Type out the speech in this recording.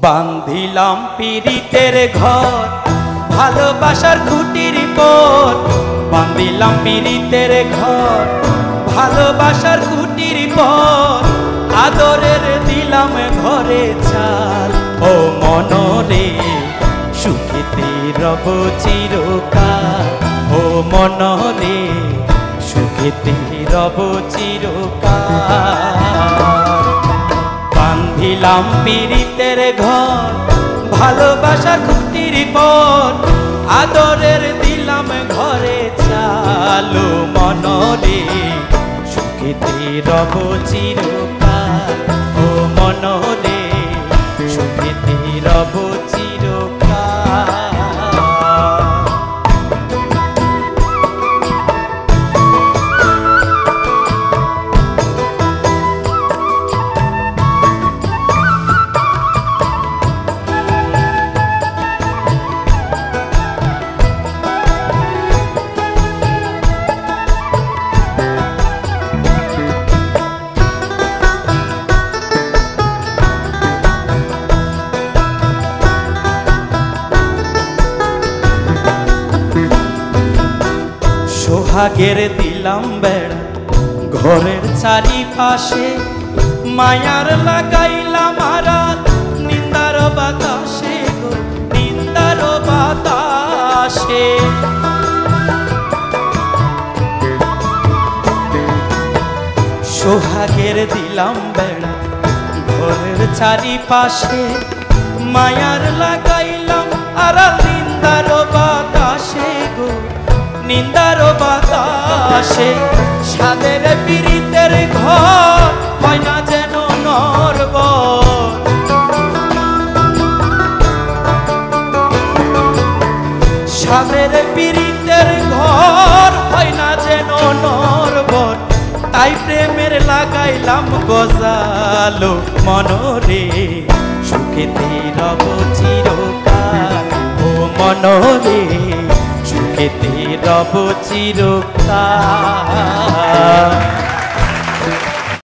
বান্ধিলাম পীড়িতের ঘর ভালোবাসার খুঁটির পর, বান্ধিলাম পীড়িতের ঘর ভালোবাসার খুঁটির পর, আদরের দিলাম ঘরে চাল। ও মনরে সুখেতে রব চিরকাল, ও মনরে সুখেতে রব চিরকাল। বান্ধিলাম পীড়িতের ঘর ভালোবাসার খুঁটির পর, আদরের দিলাম ঘরে চাল। ও মনরে সুখেতে রব চিরকাল, ও মনরে সুখেতে রব চিরকাল। সোহাগের দিলাম বেড়া ঘরের চারিপাশে, মায়ার লাগাইলাম আড়াল নিন্দার বাতাসে গো, নিন্দার বাতাসে। সোহাগের দিলাম বেড়া ঘরের চারিপাশে, মায়ার লাগাইলাম আড়াল নিন্দার বাতাসে গো, নিন্দার বাতাসে। সাদের পীড়িতের ঘর হয় না যেন নরবর, সাদের পীড়িতের ঘর হয় না যেন নরবর, তাই প্রেমের লাগাইলাম গজালো। মনরে সুখেতে রব চিরকাল, ও মনরে সুখেতে রব চিরকাল।